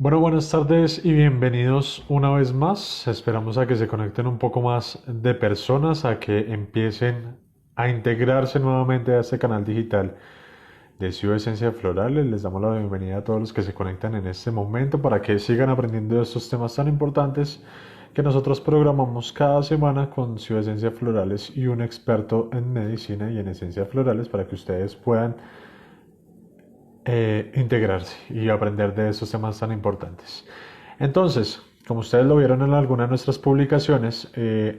Bueno, buenas tardes y bienvenidos una vez más. Esperamos a que se conecten un poco más de personas, a que empiecen a integrarse nuevamente a este canal digital de Ciudad Esencia Florales. Les damos la bienvenida a todos los que se conectan en este momento para que sigan aprendiendo de estos temas tan importantes que nosotros programamos cada semana con Ciudad Esencia Florales y un experto en medicina y en esencias florales para que ustedes puedan integrarse y aprender de estos temas tan importantes. Entonces, como ustedes lo vieron en alguna de nuestras publicaciones,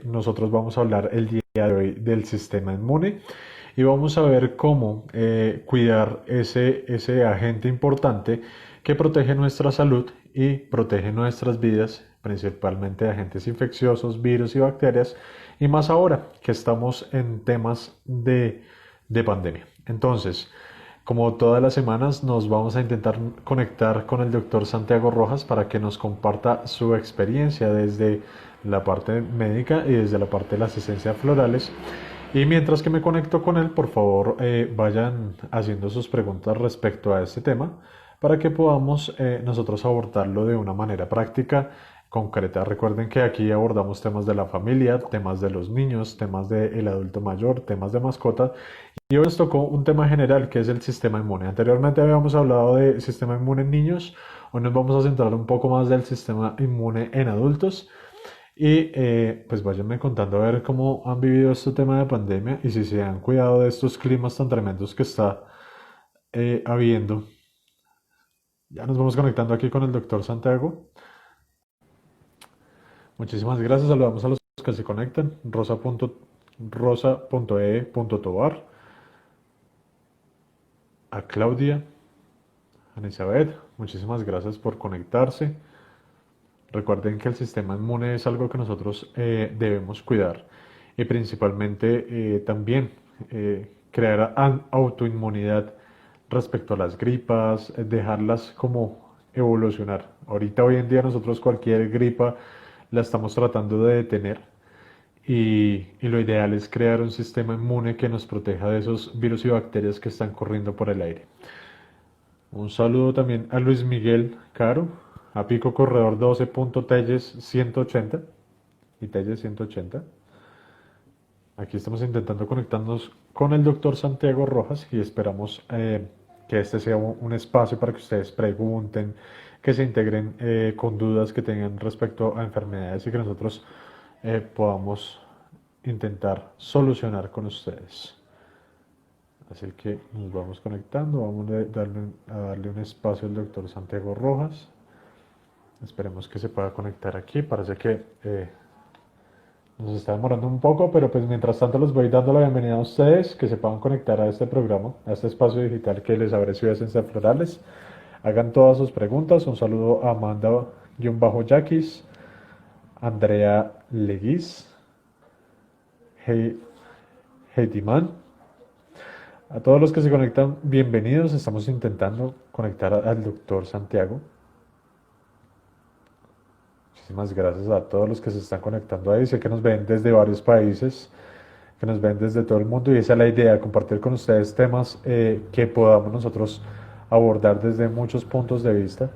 nosotros vamos a hablar el día de hoy del sistema inmune y vamos a ver cómo cuidar ese agente importante que protege nuestra salud y protege nuestras vidas, principalmente de agentes infecciosos, virus y bacterias, y más ahora que estamos en temas de pandemia. Entonces, como todas las semanas, nos vamos a intentar conectar con el doctor Santiago Rojas para que nos comparta su experiencia desde la parte médica y desde la parte de las esencias florales. Y mientras que me conecto con él, por favor, vayan haciendo sus preguntas respecto a este tema para que podamos nosotros abordarlo de una manera práctica, concreta. Recuerden que aquí abordamos temas de la familia, temas de los niños, temas del adulto mayor, temas de mascotas y hoy nos tocó un tema general que es el sistema inmune. Anteriormente habíamos hablado de sistema inmune en niños, hoy nos vamos a centrar un poco más del sistema inmune en adultos. Y pues váyanme contando a ver cómo han vivido este tema de pandemia y si se han cuidado de estos climas tan tremendos que está habiendo. Ya nos vamos conectando aquí con el doctor Santiago. Muchísimas gracias. Saludamos a los que se conectan. Rosa.e.tobar, a Claudia, a Elizabeth. Muchísimas gracias por conectarse. Recuerden que el sistema inmune es algo que nosotros debemos cuidar y principalmente también crear autoinmunidad respecto a las gripas, dejarlas como evolucionar. Ahorita hoy en día nosotros cualquier gripa la estamos tratando de detener y lo ideal es crear un sistema inmune que nos proteja de esos virus y bacterias que están corriendo por el aire. Un saludo también a Luis Miguel Caro, a Pico Corredor 12.Telles 180 y Telles 180. Aquí estamos intentando conectarnos con el doctor Santiago Rojas y esperamos que este sea un espacio para que ustedes pregunten, que se integren con dudas que tengan respecto a enfermedades y que nosotros podamos intentar solucionar con ustedes. Así que nos vamos conectando, vamos a darle un espacio al doctor Santiago Rojas. Esperemos que se pueda conectar aquí. Parece que nos está demorando un poco, pero pues mientras tanto les voy dando la bienvenida a ustedes, que se puedan conectar a este programa, a este espacio digital que les abre Ciudad Esencias Florales. Hagan todas sus preguntas. Un saludo a Amanda-Yaquis, Andrea Leguís, Heidiman. A todos los que se conectan, bienvenidos. Estamos intentando conectar al doctor Santiago. Muchísimas gracias a todos los que se están conectando ahí. Sé que nos ven desde varios países, que nos ven desde todo el mundo y esa es la idea, compartir con ustedes temas que podamos nosotros abordar desde muchos puntos de vista,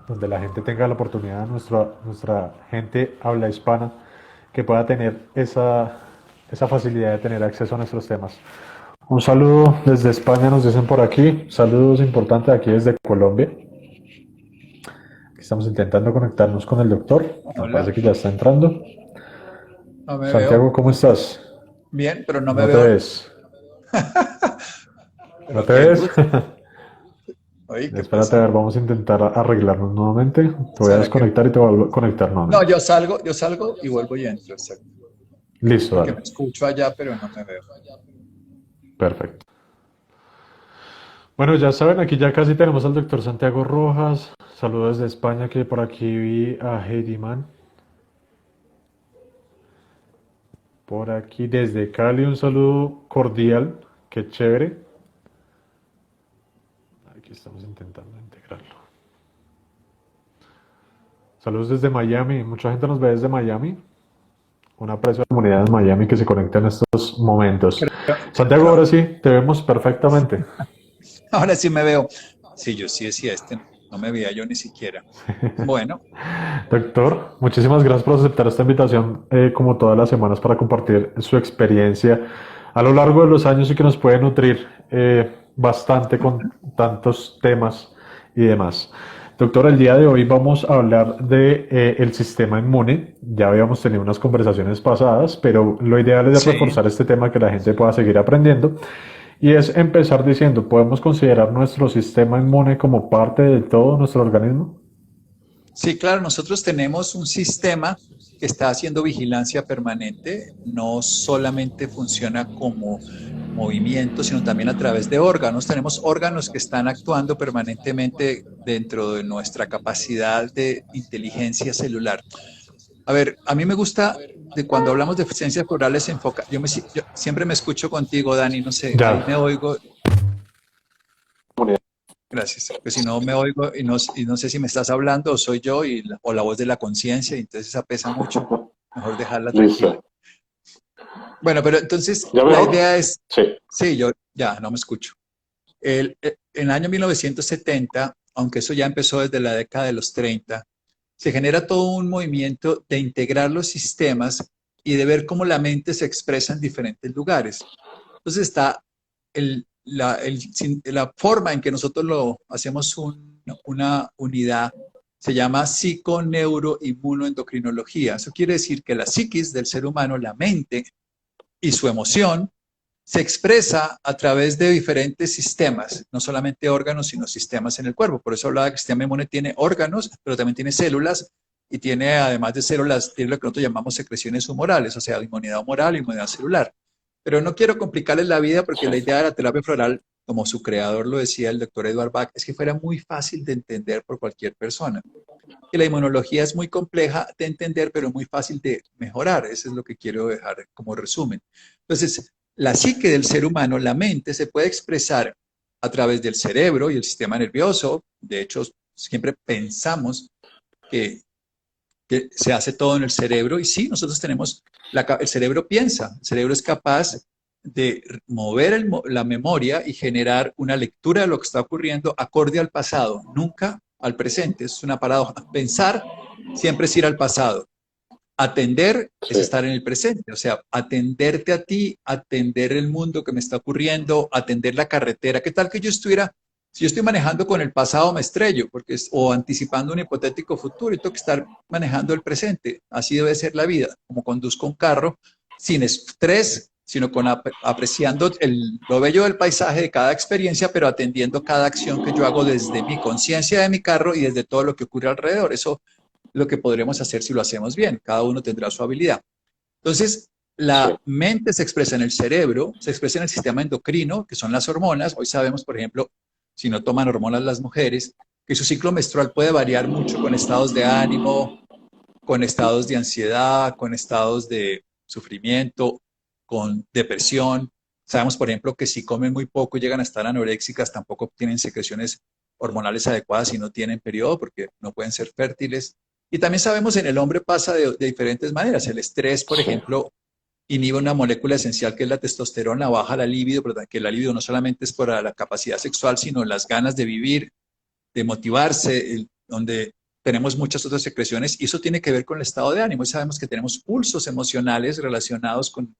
donde la gente tenga la oportunidad, nuestra gente habla hispana, que pueda tener esa facilidad de tener acceso a nuestros temas. Un saludo desde España, nos dicen por aquí. Saludos importantes aquí desde Colombia. Estamos intentando conectarnos con el doctor. Me parece que ya está entrando. No me Santiago, veo. ¿cómo estás? Bien, pero no me No te veo. ves. ¿No Pero te qué ves? gusto. Oye, ¿qué Espérate, a pasa? ver, vamos a intentar arreglarnos nuevamente. Te voy a ¿Será que...? desconectar y te voy a conectar No, nuevamente. yo salgo y vuelvo y entro, exacto. Listo, Porque dale. me escucho allá, pero no me veo. Perfecto. Bueno, ya saben, aquí ya casi tenemos al doctor Santiago Rojas. Saludos desde España, que por aquí vi a Heidi Man. Por aquí desde Cali, un saludo cordial. Qué chévere. Aquí estamos intentando integrarlo. Saludos desde Miami. Mucha gente nos ve desde Miami. Un aprecio a la comunidad de Miami que se conecta en estos momentos. Santiago, Creo- ahora sí, te vemos perfectamente. Ahora sí me veo. Sí, yo sí decía este. no me veía yo ni siquiera. Bueno, Doctor, muchísimas gracias por aceptar esta invitación, como todas las semanas, para compartir su experiencia a lo largo de los años y que nos puede nutrir bastante con tantos temas y demás. Doctor, el día de hoy vamos a hablar de el sistema inmune. Ya habíamos tenido unas conversaciones pasadas, pero lo ideal es sí. reforzar este tema, que la gente pueda seguir aprendiendo. Y es empezar diciendo, ¿podemos considerar nuestro sistema inmune como parte de todo nuestro organismo? Sí, claro, nosotros tenemos un sistema que está haciendo vigilancia permanente, no solamente funciona como movimiento, sino también a través de órganos. Tenemos órganos que están actuando permanentemente dentro de nuestra capacidad de inteligencia celular. A ver, a mí me gusta de cuando hablamos de ciencias florales enfoca. Yo siempre me escucho contigo, Dani, no sé, ahí Ya. me oigo. Gracias. Pues si no me oigo y no sé si me estás hablando o soy yo o la voz de la conciencia, y entonces esa pesa mucho. Mejor dejarla tranquila. Listo. Bueno, pero entonces ¿Ya la mejor? idea es, Sí. sí, yo ya no me escucho. En el año 1970, aunque eso ya empezó desde la década de los 30, se genera todo un movimiento de integrar los sistemas y de ver cómo la mente se expresa en diferentes lugares. Entonces está la forma en que nosotros lo hacemos una unidad, se llama psiconeuroinmunoendocrinología. Eso quiere decir que la psiquis del ser humano, la mente y su emoción, se expresa a través de diferentes sistemas, no solamente órganos, sino sistemas en el cuerpo. Por eso hablaba que el sistema inmune tiene órganos, pero también tiene células y tiene, además de células, tiene lo que nosotros llamamos secreciones humorales, o sea, inmunidad humoral y inmunidad celular. Pero no quiero complicarles la vida porque Sí. la idea de la terapia floral, como su creador lo decía, el doctor Edward Bach, es que fuera muy fácil de entender por cualquier persona. Y la inmunología es muy compleja de entender, pero muy fácil de mejorar. Eso es lo que quiero dejar como resumen. Entonces, la psique del ser humano, la mente, se puede expresar a través del cerebro y el sistema nervioso. De hecho, siempre pensamos que, que se hace todo en el cerebro y sí, nosotros tenemos, el cerebro piensa, el cerebro es capaz de mover la memoria y generar una lectura de lo que está ocurriendo acorde al pasado, nunca al presente. Es una paradoja. Pensar siempre es ir al pasado. Atender es Sí. estar en el presente, o sea, atenderte a ti, atender el mundo que me está ocurriendo, atender la carretera. ¿Qué tal que yo estuviera, si yo estoy manejando con el pasado me estrello, o anticipando un hipotético futuro y tengo que estar manejando el presente? Así debe ser la vida, como conduzco un carro, sin estrés, sino apreciando lo bello del paisaje de cada experiencia, pero atendiendo cada acción que yo hago desde mi conciencia de mi carro y desde todo lo que ocurre alrededor. Eso lo que podremos hacer si lo hacemos bien. Cada uno tendrá su habilidad. Entonces, Sí. la mente se expresa en el cerebro, se expresa en el sistema endocrino, que son las hormonas. Hoy sabemos, por ejemplo, si no toman hormonas las mujeres, que su ciclo menstrual puede variar mucho con estados de ánimo, con estados de ansiedad, con estados de sufrimiento, con depresión. Sabemos, por ejemplo, que si comen muy poco y llegan a estar anoréxicas, tampoco tienen secreciones hormonales adecuadas y no tienen periodo porque no pueden ser fértiles. Y también sabemos en el hombre pasa de diferentes maneras. El estrés, por Sí. ejemplo, inhibe una molécula esencial que es la testosterona, baja la libido, pero que la libido no solamente es por la capacidad sexual, sino las ganas de vivir, de motivarse, donde tenemos muchas otras secreciones y eso tiene que ver con el estado de ánimo. Y sabemos que tenemos pulsos emocionales relacionados con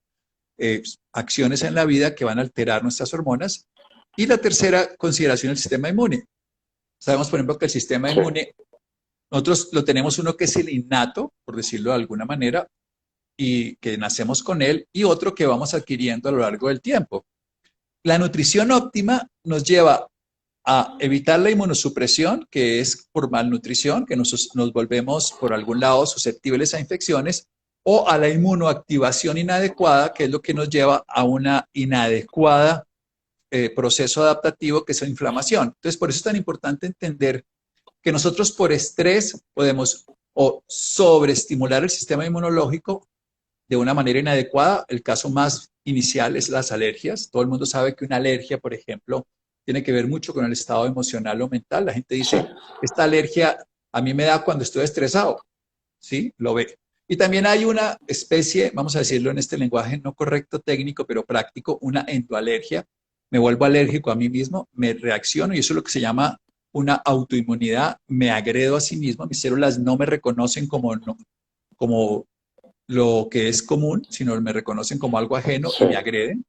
acciones en la vida que van a alterar nuestras hormonas. Y la tercera consideración, el sistema inmune. Sabemos, por ejemplo, que el sistema Sí. inmune, nosotros lo tenemos uno que es el innato, por decirlo de alguna manera, y que nacemos con él, y otro que vamos adquiriendo a lo largo del tiempo. La nutrición óptima nos lleva a evitar la inmunosupresión, que es por malnutrición, que nos volvemos por algún lado susceptibles a infecciones, o a la inmunoactivación inadecuada, que es lo que nos lleva a una inadecuada proceso adaptativo, que es la inflamación. Entonces, por eso es tan importante entender que nosotros por estrés podemos o sobreestimular el sistema inmunológico de una manera inadecuada. El caso más inicial es las alergias. Todo el mundo sabe que una alergia, por ejemplo, tiene que ver mucho con el estado emocional o mental. La gente Sí. dice, esta alergia a mí me da cuando estoy estresado. ¿Sí? Lo ve. Y también hay una especie, vamos a decirlo en este lenguaje no correcto técnico, pero práctico, una endoalergia. Me vuelvo alérgico a mí mismo, me reacciono y eso es lo que se llama una autoinmunidad, me agredo a sí mismo, mis células no me reconocen como, como lo que es común, sino me reconocen como algo ajeno y Sí, me agreden.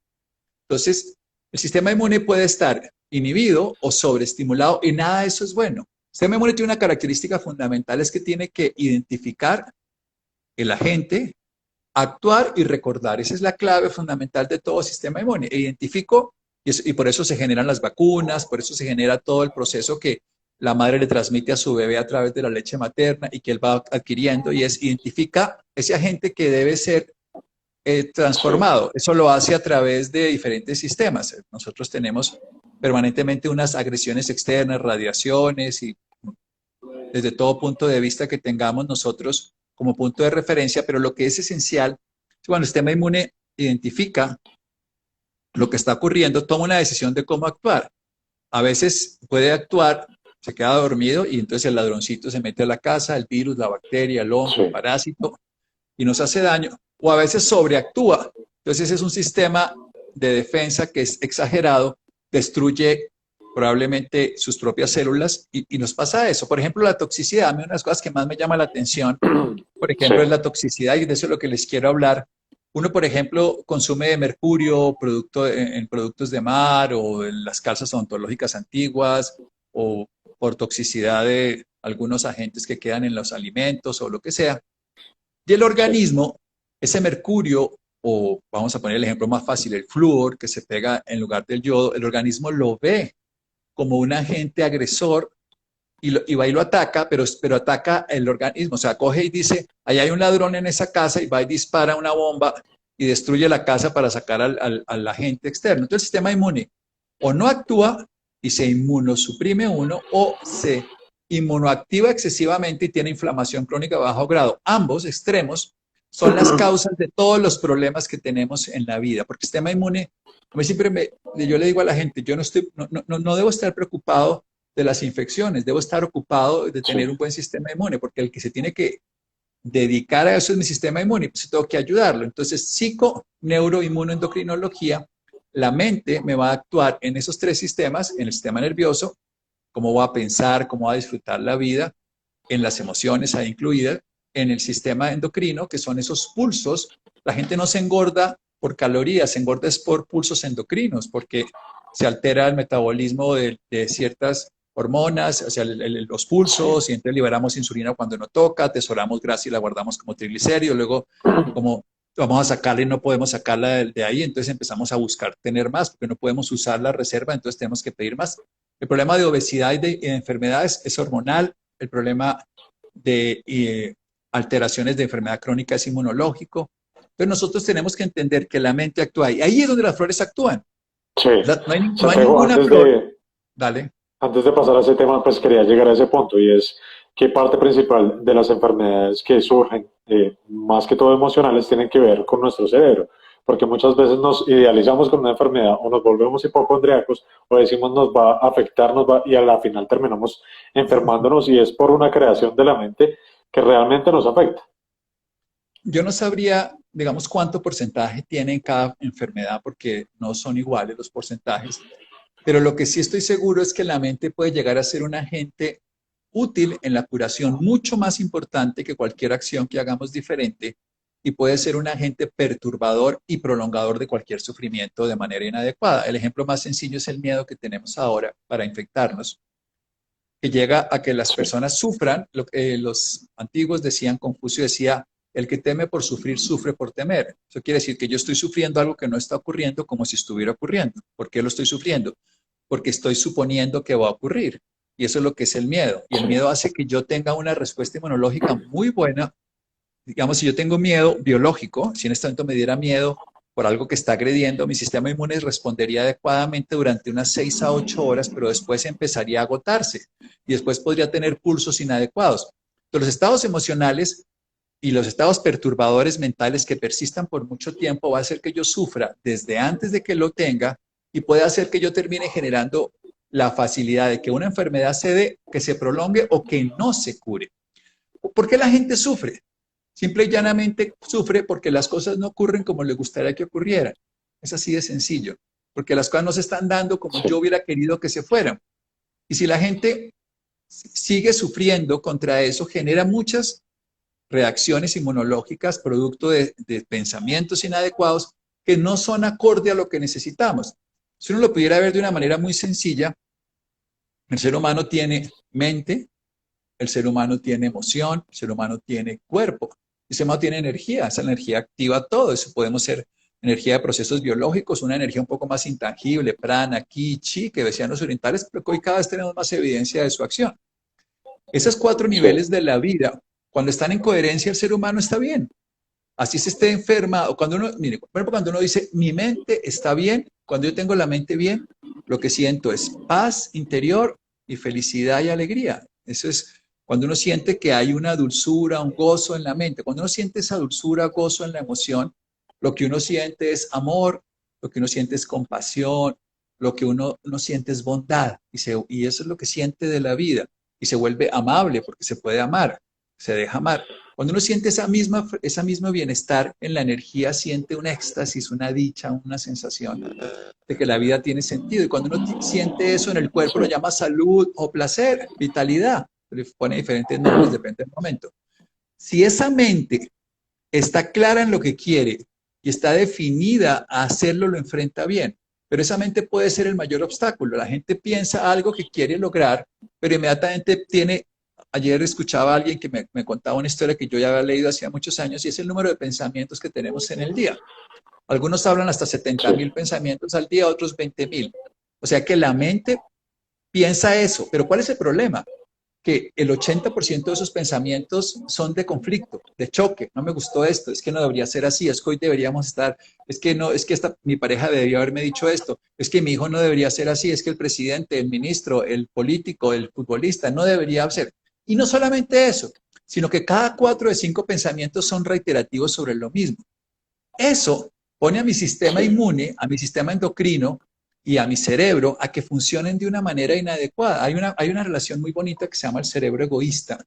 Entonces, el sistema inmune puede estar inhibido o sobreestimulado y nada de eso es bueno. El sistema inmune tiene una característica fundamental, es que tiene que identificar el agente, actuar y recordar. Esa es la clave fundamental de todo sistema inmune. Identifico y por eso se generan las vacunas, por eso se genera todo el proceso que la madre le transmite a su bebé a través de la leche materna y que él va adquiriendo y es identifica ese agente que debe ser sí, transformado. Eso lo hace a través de diferentes sistemas. Nosotros tenemos permanentemente unas agresiones externas, radiaciones y desde todo punto de vista que tengamos nosotros como punto de referencia, pero lo que es esencial, cuando el sistema inmune identifica lo que está ocurriendo, toma una decisión de cómo actuar. A veces puede actuar, se queda dormido y entonces el ladroncito se mete a la casa, el virus, la bacteria, el hongo, el sí, parásito, y nos hace daño, o a veces sobreactúa. Entonces es un sistema de defensa que es exagerado, destruye probablemente sus propias células y nos pasa eso. Por ejemplo, la toxicidad, a mí una de las cosas que más me llama la atención, por sí, ejemplo, es la toxicidad y de eso es lo que les quiero hablar. Uno, por ejemplo, consume mercurio en productos de mar o en las calzas odontológicas antiguas o por toxicidad de algunos agentes que quedan en los alimentos o lo que sea. Y el sí. organismo, ese mercurio, o vamos a poner el ejemplo más fácil, el flúor que se pega en lugar del yodo, el organismo lo ve como un agente agresor y va y lo ataca, pero ataca el organismo. O sea, coge y dice, ahí hay un ladrón en esa casa y va y dispara una bomba y destruye la casa para sacar al agente externo. Entonces el sistema inmune o no actúa y se inmunosuprime uno o se inmunoactiva excesivamente y tiene inflamación crónica de bajo grado. Ambos extremos son las causas de todos los problemas que tenemos en la vida, porque el sistema inmune, como siempre yo le digo a la gente, yo no debo estar preocupado de las infecciones, debo estar ocupado de Sí, tener un buen sistema inmune, porque el que se tiene que dedicar a eso es mi sistema inmune, pues tengo que ayudarlo. Entonces, neuroinmunoendocrinología, la mente me va a actuar en esos tres sistemas, en el sistema nervioso, cómo va a pensar, cómo va a disfrutar la vida, en las emociones ahí incluidas, en el sistema endocrino, que son esos pulsos. La gente no se engorda por calorías, se engorda es por pulsos endocrinos, porque se altera el metabolismo de ciertas hormonas, o sea, los sí, pulsos, y entonces liberamos insulina cuando no toca, atesoramos grasa y la guardamos como triglicéridos, luego como vamos a sacarla y no podemos sacarla de ahí, entonces empezamos a buscar tener más, porque no podemos usar la reserva, entonces tenemos que pedir más. El problema de obesidad y de enfermedades es hormonal, el problema de alteraciones de enfermedad crónica es inmunológico. Entonces nosotros tenemos que entender que la mente actúa y ahí es donde las flores actúan. sí. No hay Santiago, ninguna flor. Dale. antes de pasar a ese tema, pues quería llegar a ese punto y es qué parte principal de las enfermedades que surgen, más que todo emocionales, tienen que ver con nuestro cerebro. Porque muchas veces nos idealizamos con una enfermedad o nos volvemos hipocondríacos o decimos nos va a afectar, y a la final terminamos enfermándonos y es por una creación de la mente que realmente nos afecta. Yo no sabría, digamos, cuánto porcentaje tiene en cada enfermedad porque no son iguales los porcentajes, pero lo que sí estoy seguro es que la mente puede llegar a ser un agente útil en la curación, mucho más importante que cualquier acción que hagamos diferente y puede ser un agente perturbador y prolongador de cualquier sufrimiento de manera inadecuada. El ejemplo más sencillo es el miedo que tenemos ahora para infectarnos, que llega a que las Sí, personas sufran. Lo que los antiguos decían, Confucio decía, el que teme por sufrir, sufre por temer. Eso quiere decir que yo estoy sufriendo algo que no está ocurriendo como si estuviera ocurriendo. ¿Por qué lo estoy sufriendo? Porque estoy suponiendo que va a ocurrir. Y eso es lo que es el miedo. Y el sí, miedo hace que yo tenga una respuesta inmunológica muy buena. Digamos, si yo tengo miedo biológico, si en este momento me diera miedo por algo que está agrediendo, mi sistema inmune respondería adecuadamente durante unas 6 a 8 horas, pero después empezaría a agotarse y después podría tener pulsos inadecuados. Entonces, los estados emocionales y los estados perturbadores mentales que persistan por mucho tiempo va a hacer que yo sufra desde antes de que lo tenga y puede hacer que yo termine generando la facilidad de que una enfermedad se dé, que se prolongue o que no se cure. ¿Por qué la gente sufre? Simple y llanamente sufre porque las cosas no ocurren como le gustaría que ocurrieran. Es así de sencillo, porque las cosas no se están dando como yo sí. hubiera querido que se fueran. Y si la gente sigue sufriendo contra eso, genera muchas reacciones inmunológicas producto de pensamientos inadecuados que no son acorde a lo que necesitamos. Si uno lo pudiera ver de una manera muy sencilla, el ser humano tiene mente, el ser humano tiene emoción, el ser humano tiene cuerpo, el ser humano tiene energía, esa energía activa todo, eso podemos ser energía de procesos biológicos, una energía un poco más intangible, prana, ki, chi, que decían los orientales, pero que hoy cada vez tenemos más evidencia de su acción. Esos 4 Sí, niveles de la vida, cuando están en coherencia, el ser humano está bien. Así se esté enferma, o cuando uno, mire, por ejemplo, cuando uno dice, mi mente está bien, cuando yo tengo la mente bien, lo que siento es paz interior y felicidad y alegría. Eso es cuando uno siente que hay una dulzura, un gozo en la mente. Cuando uno siente esa dulzura, gozo en la emoción, lo que uno siente es amor, lo que uno siente es compasión, lo que uno siente es bondad. Y eso es lo que siente de la vida. Y se vuelve amable porque se puede amar, se deja amar. Cuando uno siente esa misma bienestar en la energía, siente un éxtasis, una dicha, una sensación de que la vida tiene sentido. Y cuando uno siente eso en el cuerpo, lo sí. llama salud o placer, vitalidad. Le pone diferentes nombres, depende del momento. Si esa mente está clara en lo que quiere y está definida a hacerlo, lo enfrenta bien. Pero esa mente puede ser el mayor obstáculo. La gente piensa algo que quiere lograr, pero inmediatamente tiene. Ayer escuchaba a alguien que me contaba una historia que yo ya había leído hacía muchos años y es el número de pensamientos que tenemos en el día. Algunos hablan hasta Sí, 70.000 pensamientos al día, otros 20.000. O sea que la mente piensa eso. Pero ¿cuál es el problema? Que el 80% de esos pensamientos son de conflicto, de choque. No me gustó esto, es que no debería ser así, es que hoy deberíamos estar, es que no, es que mi pareja debería haberme dicho esto, es que mi hijo no debería ser así, es que el presidente, el ministro, el político, el futbolista no debería ser. Y no solamente eso, sino que cada 4 de 5 pensamientos son reiterativos sobre lo mismo. Eso pone a mi sistema sí, inmune, a mi sistema endocrino y a mi cerebro a que funcionen de una manera inadecuada. Hay una relación muy bonita que se llama el cerebro egoísta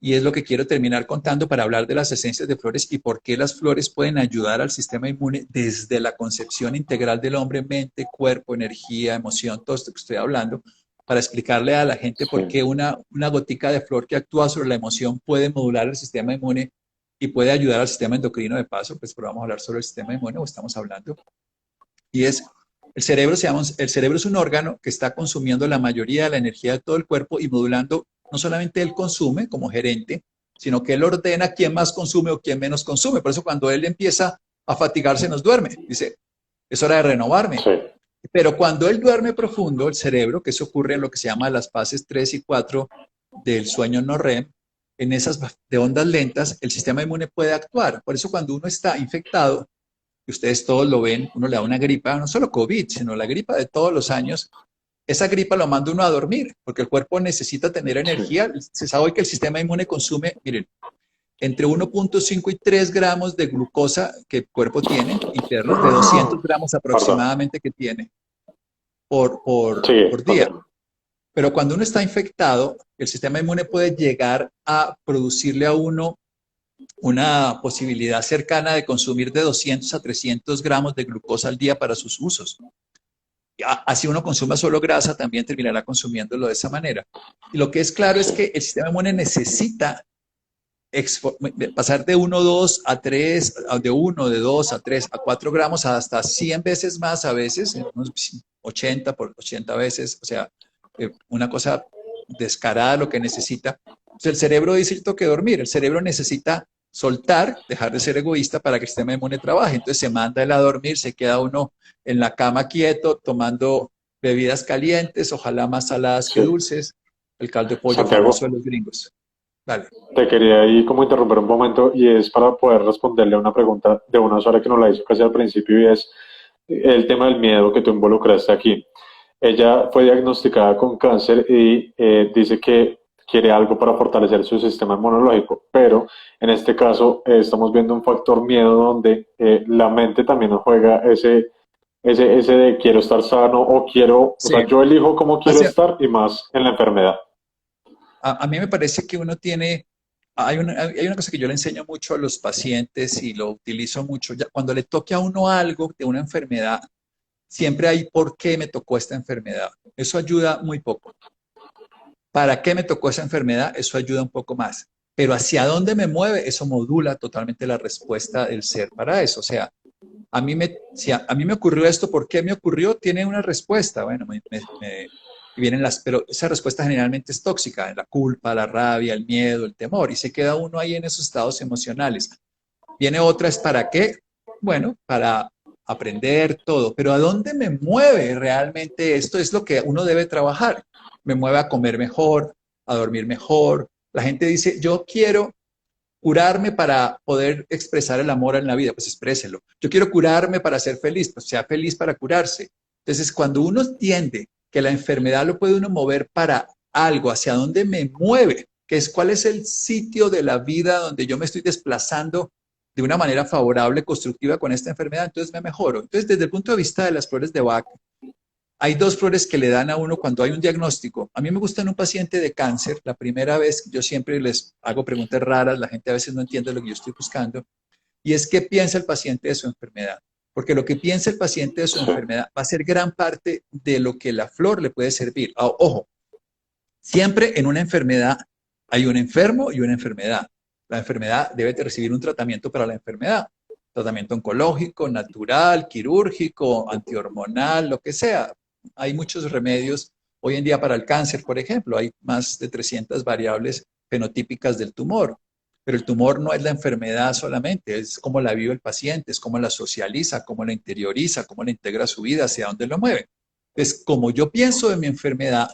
y es lo que quiero terminar contando para hablar de las esencias de flores y por qué las flores pueden ayudar al sistema inmune desde la concepción integral del hombre, mente, cuerpo, energía, emoción, todo esto que estoy hablando, para explicarle a la gente por sí. qué una gotica de flor que actúa sobre la emoción puede modular el sistema inmune y puede ayudar al sistema endocrino de paso, pues pero vamos a hablar sobre el sistema inmune o estamos hablando. Y es, el cerebro es un órgano que está consumiendo la mayoría de la energía de todo el cuerpo y modulando, no solamente él consume como gerente, sino que él ordena quién más consume o quién menos consume. Por eso cuando él empieza a fatigarse nos duerme. Dice, es hora de renovarme. Sí, Pero cuando él duerme profundo, el cerebro, que eso ocurre en lo que se llama las fases 3 y 4 del sueño no REM, en esas de ondas lentas, el sistema inmune puede actuar. Por eso cuando uno está infectado, y ustedes todos lo ven, uno le da una gripa, no solo COVID, sino la gripa de todos los años, esa gripa lo manda uno a dormir, porque el cuerpo necesita tener sí, energía. Se sabe hoy que el sistema inmune consume, miren, entre 1,5 y 3 gramos de glucosa que el cuerpo tiene interno, de 200 gramos perdón. aproximadamente que tiene por, por, Sigue, por día. continúa. Pero cuando uno está infectado, el sistema inmune puede llegar a producirle a uno una posibilidad cercana de consumir de 200 a 300 gramos de glucosa al día para sus usos. Así uno consuma solo grasa, también terminará consumiéndolo de esa manera. Y lo que es claro es Sí, que el sistema inmune necesita pasar de 1, 2 a 3, de 1, de 2 a 3 a 4 gramos, hasta 100 veces más a veces, unos 80 por 80 veces, o sea, una cosa descarada lo que necesita. Entonces, el cerebro dice, tengo que dormir, el cerebro necesita soltar, dejar de ser egoísta para que el sistema inmune trabaje. Entonces se manda él a dormir, se queda uno en la cama quieto, tomando bebidas calientes, ojalá más saladas que sí. dulces, el caldo de pollo famoso de Santiago, los gringos. Vale. te quería ahí como interrumpir un momento y es para poder responderle a una pregunta de una Sara que nos la hizo casi al principio y es el tema del miedo que tú involucraste aquí. Ella fue diagnosticada con cáncer y dice que quiere algo para fortalecer su sistema inmunológico, pero en este caso estamos viendo un factor miedo donde la mente también nos juega ese de quiero estar sano o quiero, o sea, Sí. yo elijo cómo quiero Hace, estar y más en la enfermedad. a mí me parece que uno tiene, hay una cosa que yo le enseño mucho a los pacientes y lo utilizo mucho, ya, cuando le toque a uno algo de una enfermedad, siempre hay por qué me tocó esta enfermedad. Eso ayuda muy poco. ¿Para qué me tocó esa enfermedad? Eso ayuda un poco más. Pero hacia dónde me mueve, eso modula totalmente la respuesta del ser para eso. O sea, si a mí me ocurrió esto, ¿por qué me ocurrió? Tiene una respuesta. Bueno, vienen pero esa respuesta generalmente es tóxica, la culpa, la rabia, el miedo, el temor, y se queda uno ahí en esos estados emocionales. Viene otra, es ¿para qué? Bueno, para aprender todo, pero ¿a dónde me mueve realmente esto? Es lo que uno debe trabajar. Me mueve a comer mejor, a dormir mejor. La gente dice, yo quiero curarme para poder expresar el amor en la vida, pues expréselo. Yo quiero curarme para ser feliz, pues sea feliz para curarse. Entonces, cuando uno entiende que la enfermedad lo puede uno mover para algo, hacia dónde me mueve, que es cuál es el sitio de la vida donde yo me estoy desplazando de una manera favorable, constructiva con esta enfermedad, entonces me mejoro. Entonces, desde el punto de vista de las flores de Bach, hay dos flores que le dan a uno cuando hay un diagnóstico. A mí me gusta en un paciente de cáncer, la primera vez yo siempre les hago preguntas raras, la gente a veces no entiende lo que yo estoy buscando, y es qué piensa el paciente de su enfermedad. Porque lo que piensa el paciente de su enfermedad va a ser gran parte de lo que la flor le puede servir. Ojo, siempre en una enfermedad hay un enfermo y una enfermedad. La enfermedad debe de recibir un tratamiento para la enfermedad. Tratamiento oncológico, natural, quirúrgico, antihormonal, lo que sea. Hay muchos remedios hoy en día para el cáncer, por ejemplo. Hay más de 300 variables fenotípicas del tumor. Pero el tumor no es la enfermedad solamente, es cómo la vive el paciente, es cómo la socializa, cómo la interioriza, cómo la integra a su vida, hacia dónde lo mueve. Entonces, como yo pienso de mi enfermedad,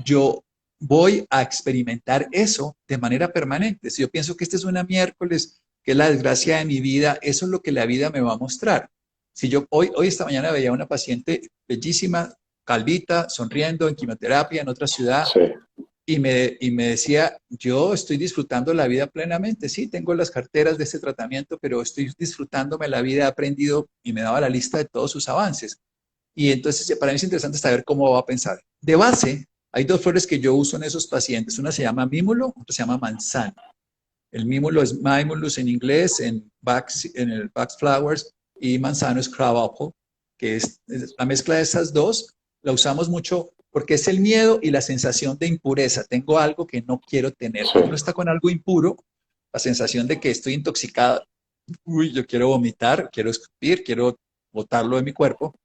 yo voy a experimentar eso de manera permanente. Si yo pienso que este es una miércoles, que es la desgracia de mi vida, eso es lo que la vida me va a mostrar. Si yo hoy esta mañana veía a una paciente bellísima, calvita, sonriendo en quimioterapia en otra ciudad, Sí, y me decía, yo estoy disfrutando la vida plenamente. Sí, tengo las carteras de este tratamiento, pero estoy disfrutándome la vida, he aprendido, y me daba la lista de todos sus avances. Y entonces para mí es interesante saber cómo va a pensar. De base, hay dos flores que yo uso en esos pacientes. Una se llama mímulo, otra se llama manzano. El mímulo es mimulus en inglés, en el Bach Flowers, y manzano es crabapple, que es la mezcla de esas dos. La usamos mucho porque es el miedo y la sensación de impureza. Tengo algo que no quiero tener. sí, Cuando uno está con algo impuro, la sensación de que estoy intoxicado, uy, yo quiero vomitar, quiero escupir, quiero botarlo de mi cuerpo.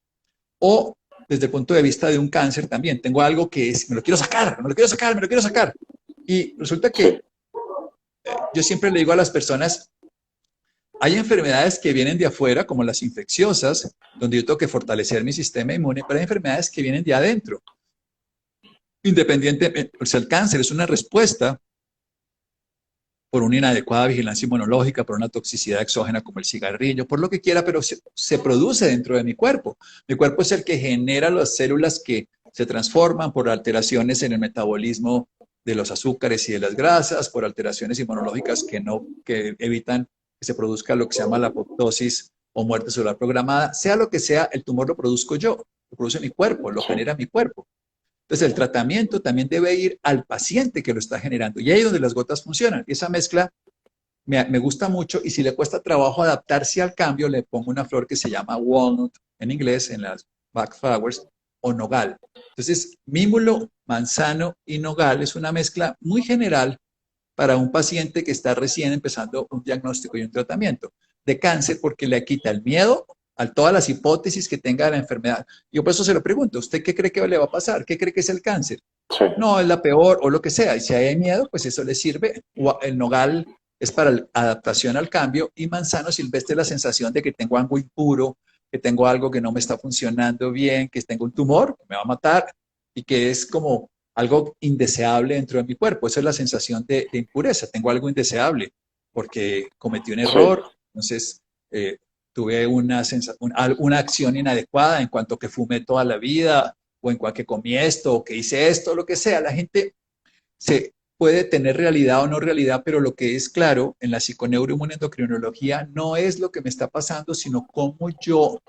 O desde el punto de vista de un cáncer también, tengo algo que es, me lo quiero sacar, me lo quiero sacar, me lo quiero sacar. Y resulta que sí, yo siempre le digo a las personas, hay enfermedades que vienen de afuera, como las infecciosas, donde yo tengo que fortalecer mi sistema inmune, pero hay enfermedades que vienen de adentro. Independientemente, o sea, el cáncer es una respuesta por una inadecuada vigilancia inmunológica, por una toxicidad exógena como el cigarrillo, por lo que quiera, pero se produce dentro de mi cuerpo. Mi cuerpo es el que genera las células que se transforman por alteraciones en el metabolismo de los azúcares y de las grasas, por alteraciones inmunológicas que evitan que se produzca lo que se llama la apoptosis o muerte celular programada. Sea lo que sea, el tumor lo produzco yo, lo produce mi cuerpo, lo sí, genera mi cuerpo. Entonces, el tratamiento también debe ir al paciente que lo está generando. Y ahí es donde las gotas funcionan. Y esa mezcla me gusta mucho y si le cuesta trabajo adaptarse al cambio, le pongo una flor que se llama walnut en inglés, en las Bach Flowers, o nogal. Entonces, mímulo, manzano y nogal es una mezcla muy general para un paciente que está recién empezando un diagnóstico y un tratamiento de cáncer porque le quita el miedo a todas las hipótesis que tenga de la enfermedad. Yo por eso se lo pregunto, ¿usted qué cree que le va a pasar? ¿Qué cree que es el cáncer? sí, No, es la peor o lo que sea. Y si hay miedo, pues eso le sirve. El nogal es para la adaptación al cambio y manzano silvestre la sensación de que tengo algo impuro, que tengo algo que no me está funcionando bien, que tengo un tumor que me va a matar y que es como algo indeseable dentro de mi cuerpo. Esa es la sensación de impureza. Tengo algo indeseable porque cometí un sí, error, entonces tuve una acción inadecuada en cuanto que fumé toda la vida o en cuanto que comí esto o que hice esto, lo que sea. La gente se puede tener realidad o no realidad, pero lo que es claro en la psiconeuroinmunoendocrinología no es lo que me está pasando, sino cómo yo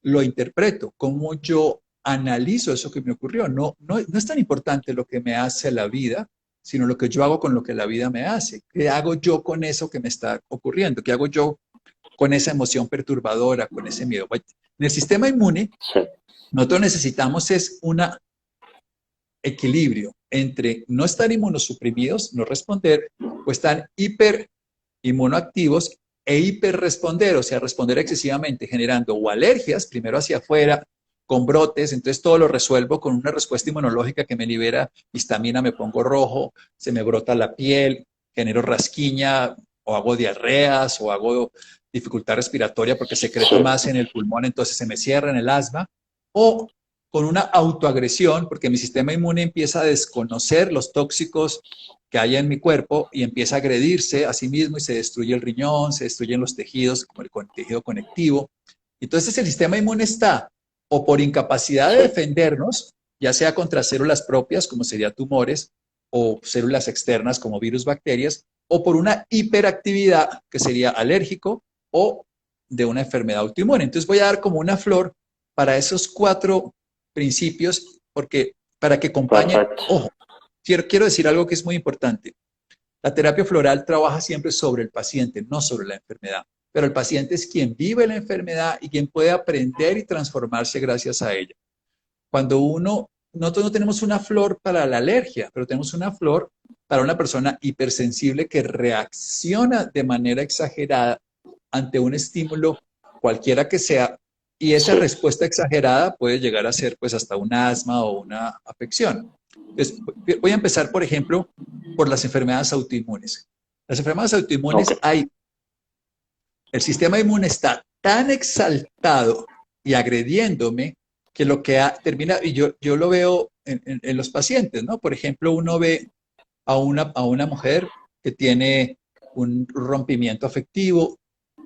lo interpreto, cómo yo analizo eso que me ocurrió. No es tan importante lo que me hace la vida, sino lo que yo hago con lo que la vida me hace. ¿Qué hago yo con eso que me está ocurriendo? ¿Qué hago yo con esa emoción perturbadora, con ese miedo? En el sistema inmune, sí, nosotros necesitamos es un equilibrio entre no estar inmunosuprimidos, no responder, o estar hiperinmunoactivos e hiperresponder, o sea, responder excesivamente, generando o alergias, primero hacia afuera, con brotes, entonces todo lo resuelvo con una respuesta inmunológica que me libera histamina, me pongo rojo, se me brota la piel, genero rasquiña, o hago diarreas, o hago dificultad respiratoria porque secreto sí, más en el pulmón, entonces se me cierra en el asma, o con una autoagresión, porque mi sistema inmune empieza a desconocer los tóxicos que hay en mi cuerpo y empieza a agredirse a sí mismo y se destruye el riñón, se destruyen los tejidos, como el tejido conectivo. Entonces el sistema inmune está o por incapacidad de sí, defendernos, ya sea contra células propias, como serían tumores, o células externas como virus, bacterias, o por una hiperactividad, que sería alérgico, o de una enfermedad autoinmune. Entonces voy a dar como una flor para esos 4 principios, porque para que acompañen, perfecto. ojo, quiero decir algo que es muy importante. La terapia floral trabaja siempre sobre el paciente, no sobre la enfermedad. Pero el paciente es quien vive la enfermedad y quien puede aprender y transformarse gracias a ella. Cuando nosotros no tenemos una flor para la alergia, pero tenemos una flor para una persona hipersensible que reacciona de manera exagerada ante un estímulo, cualquiera que sea, y esa Sí, respuesta exagerada puede llegar a ser pues hasta un asma o una afección. Entonces, voy a empezar, por ejemplo, por las enfermedades autoinmunes. Las enfermedades ok, autoinmunes el sistema inmune está tan exaltado y agrediéndome que lo que termina, y yo lo veo en los pacientes, ¿no? Por ejemplo, uno ve a una mujer que tiene un rompimiento afectivo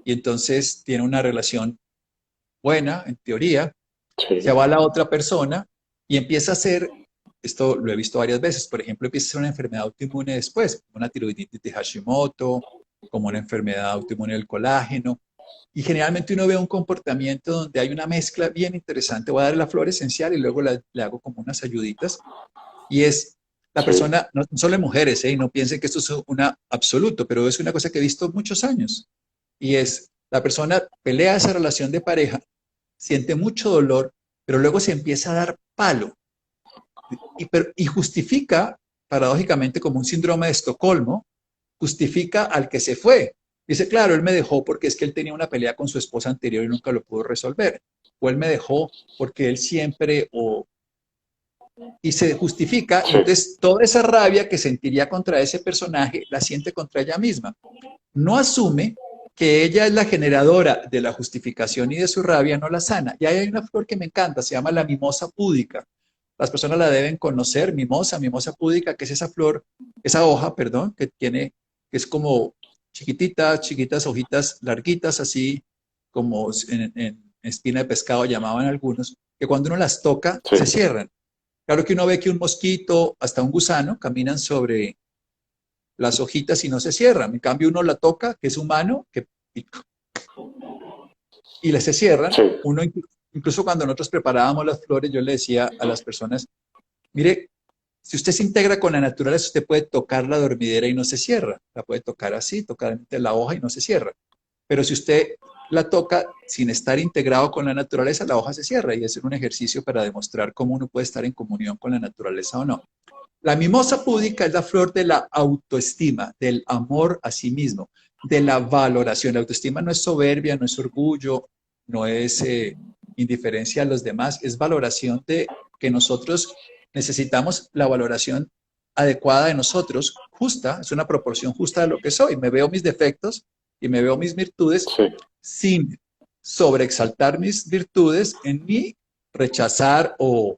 y entonces tiene una relación buena, en teoría, se sí, va a la otra persona y empieza a hacer, esto lo he visto varias veces, por ejemplo, empieza a ser una enfermedad autoinmune después, como una tiroiditis de Hashimoto, como una enfermedad autoinmune del colágeno. Y generalmente uno ve un comportamiento donde hay una mezcla bien interesante. Voy a dar la flor esencial y luego le hago como unas ayuditas. Y es la sí, persona, no solo en mujeres, y no piensen que esto es una absoluto, pero es una cosa que he visto muchos años. Y es la persona pelea esa relación de pareja, siente mucho dolor, pero luego se empieza a dar palo y justifica, paradójicamente, como un síndrome de Estocolmo, justifica al que se fue. Dice, claro, él me dejó porque es que él tenía una pelea con su esposa anterior y nunca lo pudo resolver. O él me dejó porque él siempre, y se justifica, y sí, entonces toda esa rabia que sentiría contra ese personaje la siente contra ella misma. No asume que ella es la generadora de la justificación y de su rabia, no la sana. Y ahí hay una flor que me encanta, se llama la mimosa púdica. Las personas la deben conocer, mimosa púdica, que es esa flor, esa hoja, perdón, que es como chiquitas hojitas larguitas, así como en espina de pescado llamaban algunos, que cuando uno las toca sí, se cierran. Claro que uno ve que un mosquito, hasta un gusano, caminan sobre las hojitas y no se cierran. En cambio, uno la toca, que es humano, y se cierran. sí, Uno, incluso cuando nosotros preparábamos las flores, yo le decía a las personas, mire, si usted se integra con la naturaleza, usted puede tocar la dormidera y no se cierra. La puede tocar así, tocar la hoja y no se cierra. Pero si usted la toca sin estar integrado con la naturaleza, la hoja se cierra y es un ejercicio para demostrar cómo uno puede estar en comunión con la naturaleza o no. La mimosa púdica es la flor de la autoestima, del amor a sí mismo, de la valoración. La autoestima no es soberbia, no es orgullo, no es indiferencia a los demás, es valoración de que nosotros necesitamos la valoración adecuada de nosotros, justa, es una proporción justa de lo que soy. Me veo mis defectos y me veo mis virtudes sí, sin sobreexaltar mis virtudes en mí, rechazar o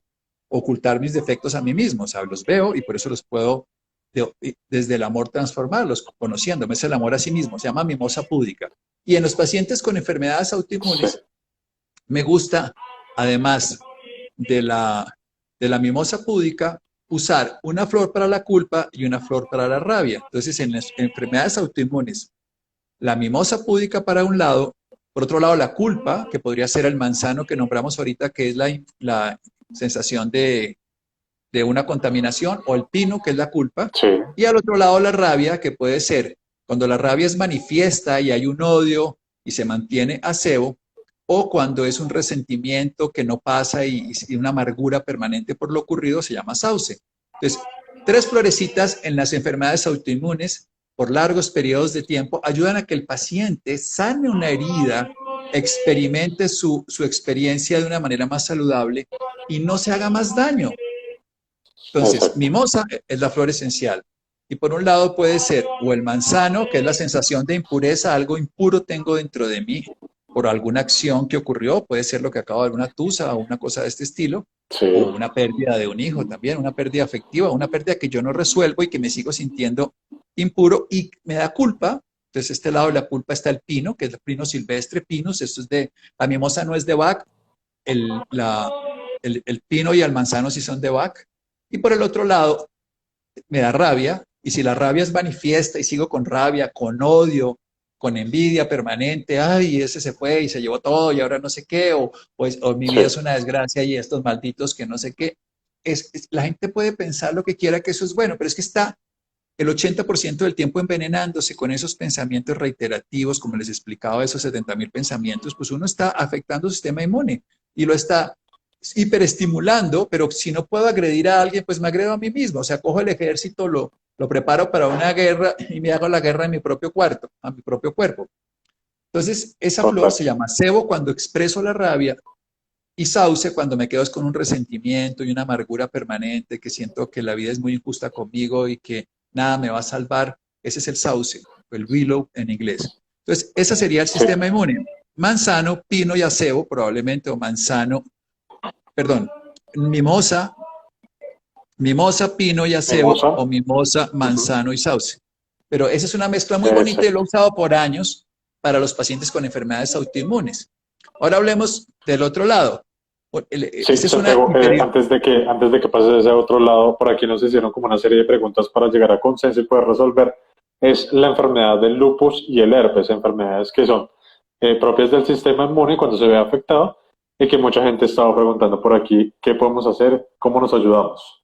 ocultar mis defectos a mí mismo. O sea, los veo y por eso los puedo, desde el amor, transformarlos, conociéndome. Es el amor a sí mismo. Se llama mimosa púdica. Y en los pacientes con enfermedades sí, autoinmunes, me gusta, además de la mimosa púdica, usar una flor para la culpa y una flor para la rabia. Entonces, en las enfermedades autoinmunes, la mimosa púdica para un lado, por otro lado la culpa, que podría ser el manzano que nombramos ahorita, que es la sensación de una contaminación, o el pino, que es la culpa, sí, y al otro lado la rabia, que puede ser cuando la rabia es manifiesta y hay un odio y se mantiene a cebo, o cuando es un resentimiento que no pasa y una amargura permanente por lo ocurrido, se llama sauce. Entonces, 3 florecitas en las enfermedades autoinmunes por largos periodos de tiempo ayudan a que el paciente sane una herida, experimente su experiencia de una manera más saludable y no se haga más daño. Entonces, Exacto. mimosa es la flor esencial. Y por un lado puede ser o el manzano, que es la sensación de impureza, algo impuro tengo dentro de mí por alguna acción que ocurrió, puede ser lo que acabo de alguna tusa o una cosa de este estilo, o Sí, una pérdida de un hijo también, una pérdida afectiva, una pérdida que yo no resuelvo y que me sigo sintiendo impuro y me da culpa. Entonces, este lado de la culpa está el pino, que es el pino silvestre, pinus, esto es de, la mimosa no es de Bach, el pino y el manzano sí son de Bach. Y por el otro lado, me da rabia, y si la rabia es manifiesta y sigo con rabia, con odio, con envidia permanente, ay, ese se fue y se llevó todo y ahora no sé qué, o mi vida es sí, una desgracia y estos malditos que no sé qué, la gente puede pensar lo que quiera que eso es bueno, pero es que está el 80% del tiempo envenenándose con esos pensamientos reiterativos, como les explicaba, esos 70.000 pensamientos, pues uno está afectando su sistema inmune y lo está hiperestimulando, pero si no puedo agredir a alguien, pues me agredo a mí mismo. O sea, cojo el ejército, lo preparo para una guerra y me hago la guerra en mi propio cuarto, a mi propio cuerpo. Entonces, esa flor total. se llama cebo cuando expreso la rabia y sauce cuando me quedo con un resentimiento y una amargura permanente, que siento que la vida es muy injusta conmigo y que nada me va a salvar. Ese es el sauce, el willow en inglés. Entonces, ese sería el Sí, sistema inmune. Manzano, pino y acebo, probablemente, o manzano, perdón, mimosa, mimosa, pino y acebo, mimosa. o mimosa, Ujú. manzano y sauce. Pero esa es una mezcla muy bonita y lo he Exacto. usado por años para los pacientes con enfermedades autoinmunes. Ahora hablemos del otro lado. Sí, Esa es una Santiago, antes de que pases a ese otro lado, por aquí nos hicieron como una serie de preguntas para llegar a consenso y poder resolver. Es la enfermedad del lupus y el herpes, enfermedades que son propias del sistema inmune cuando se ve afectado y que mucha gente estaba preguntando por aquí qué podemos hacer, cómo nos ayudamos.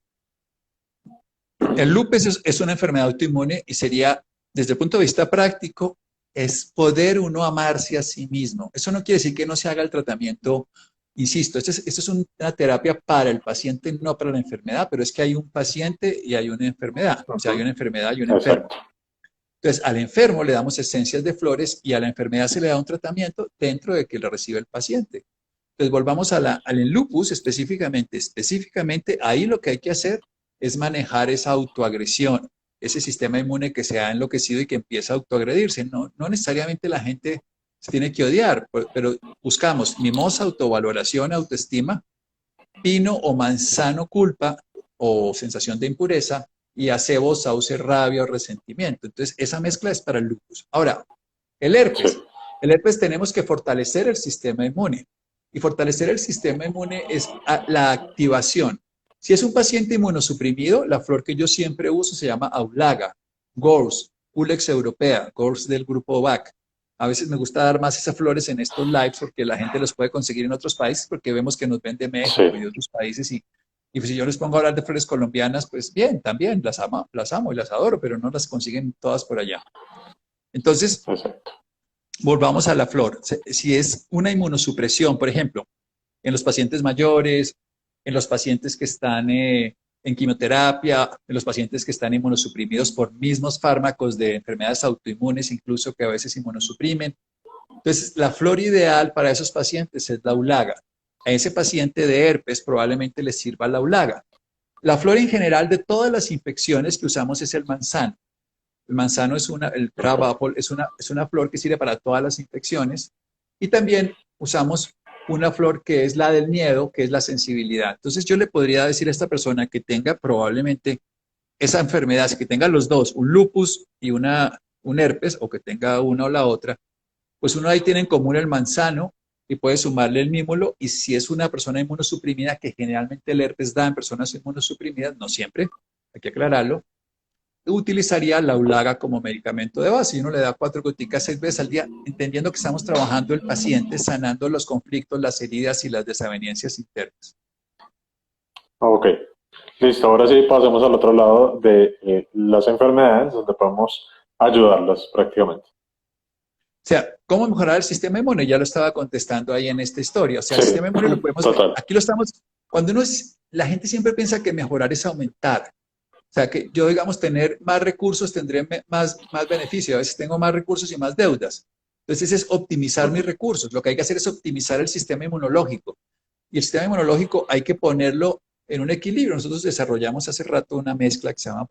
El lupus es una enfermedad autoinmune y sería, desde el punto de vista práctico, es poder uno amarse a sí mismo. Eso no quiere decir que no se haga el tratamiento, insisto, esto es una terapia para el paciente, no para la enfermedad, pero es que hay un paciente y hay una enfermedad, o sea, hay Ujú. una enfermedad y un enfermo. Exacto. Entonces, al enfermo le damos esencias de flores y a la enfermedad se le da un tratamiento dentro de que lo recibe el paciente. Entonces, volvamos al lupus específicamente, ahí lo que hay que hacer es manejar esa autoagresión, ese sistema inmune que se ha enloquecido y que empieza a autoagredirse. No necesariamente la gente se tiene que odiar, pero buscamos mimosa, autovaloración, autoestima, pino o manzano, culpa o sensación de impureza, y acebo, sauce, rabia o resentimiento. Entonces, esa mezcla es para el lupus. Ahora, el Sí, herpes. El herpes tenemos que fortalecer el sistema inmune. Y fortalecer el sistema inmune es la activación. Si es un paciente inmunosuprimido, la flor que yo siempre uso se llama aulaga, Gors, Pulex europea, Gors del grupo Bach. A veces me gusta dar más esas flores en estos lives porque la gente los puede conseguir en otros países porque vemos que nos ven de México y sí, de otros países y pues si yo les pongo a hablar de flores colombianas, pues bien, también las amo y las adoro, pero no las consiguen todas por allá. Entonces, exacto. volvamos a la flor. Si es una inmunosupresión, por ejemplo, en los pacientes mayores, en los pacientes que están en quimioterapia, en los pacientes que están inmunosuprimidos por mismos fármacos de enfermedades autoinmunes, incluso que a veces inmunosuprimen. Entonces, la flor ideal para esos pacientes es la ulaga. A ese paciente de herpes probablemente le sirva la ulaga. La flor en general de todas las infecciones que usamos es el manzano. El manzano el crab Ok. apple es una flor que sirve para todas las infecciones. Y también usamos una flor que es la del miedo, que es la sensibilidad. Entonces yo le podría decir a esta persona que tenga probablemente esa enfermedad, que tenga los dos, un lupus y un herpes, o que tenga una o la otra, pues uno ahí tiene en común el manzano y puede sumarle el mímulo. Y si es una persona inmunosuprimida, que generalmente el herpes da en personas inmunosuprimidas, no siempre, hay que aclararlo, utilizaría la ulaga como medicamento de base y uno le da 4 goticas 6 veces al día, entendiendo que estamos trabajando el paciente, sanando los conflictos, las heridas y las desavenencias internas. Ok, listo. Ahora sí pasemos al otro lado de las enfermedades donde podemos ayudarlas prácticamente. sea, ¿cómo mejorar el sistema inmune? Ya lo estaba contestando ahí en esta historia. O sea, el Sí, sistema inmune lo podemos ver. total. Aquí lo estamos, cuando uno es, la gente siempre piensa que mejorar es aumentar. O sea, que yo, digamos, tener más recursos tendré más beneficio. A veces tengo más recursos y más deudas. Entonces es optimizar mis recursos. Lo que hay que hacer es optimizar el sistema inmunológico. Y el sistema inmunológico hay que ponerlo en un equilibrio. Nosotros desarrollamos hace rato una mezcla que se llama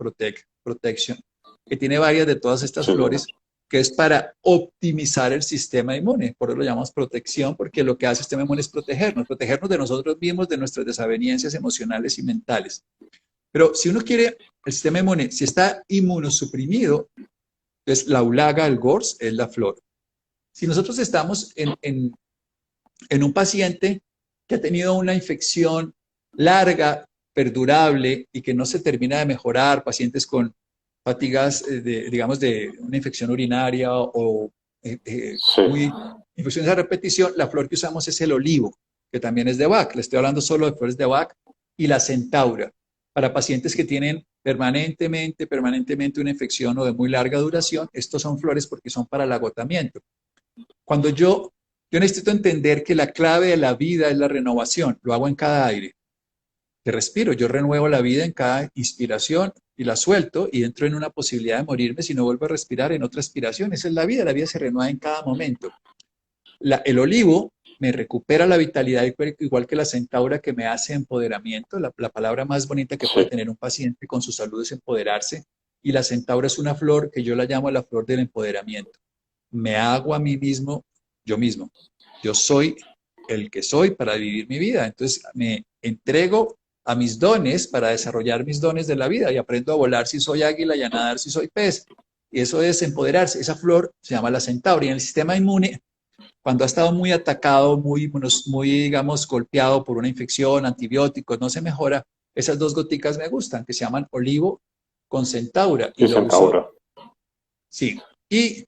Protection, que tiene varias de todas estas Sí, flores, que es para optimizar el sistema inmune. Por eso lo llamamos protección, porque lo que hace el sistema inmune es protegernos de nosotros mismos, de nuestras desavenencias emocionales y mentales. Pero si uno quiere el sistema inmune, si está inmunosuprimido, entonces la ulaga, el gors, es la flor. Si nosotros estamos en un paciente que ha tenido una infección larga, perdurable y que no se termina de mejorar, pacientes con fatigas, digamos, de una infección urinaria o sí, muy infecciones a repetición, la flor que usamos es el olivo, que también es de Bach. Le estoy hablando solo de flores de Bach, y la centaura, para pacientes que tienen permanentemente una infección o de muy larga duración. Estos son flores porque son para el agotamiento. Cuando yo necesito entender que la clave de la vida es la renovación, lo hago en cada aire que respiro. Yo renuevo la vida en cada inspiración y la suelto y entro en una posibilidad de morirme si no vuelvo a respirar en otra expiración. Esa es la vida se renueva en cada momento. El olivo me recupera la vitalidad igual que la centaura, que me hace empoderamiento. La palabra más bonita que puede sí, tener un paciente con su salud es empoderarse, y la centaura es una flor que yo la llamo la flor del empoderamiento. Me hago a mí mismo, yo mismo. Yo soy el que soy para vivir mi vida. Entonces me entrego a mis dones para desarrollar mis dones de la vida, y aprendo a volar si soy águila y a nadar si soy pez. Y eso es empoderarse. Esa flor se llama la centaura. Y en el sistema inmune, cuando ha estado muy atacado, muy, digamos, golpeado por una infección, antibióticos, no se mejora, esas dos goticas me gustan, que se llaman olivo con centaura, y y lo uso, centaura. sí. Y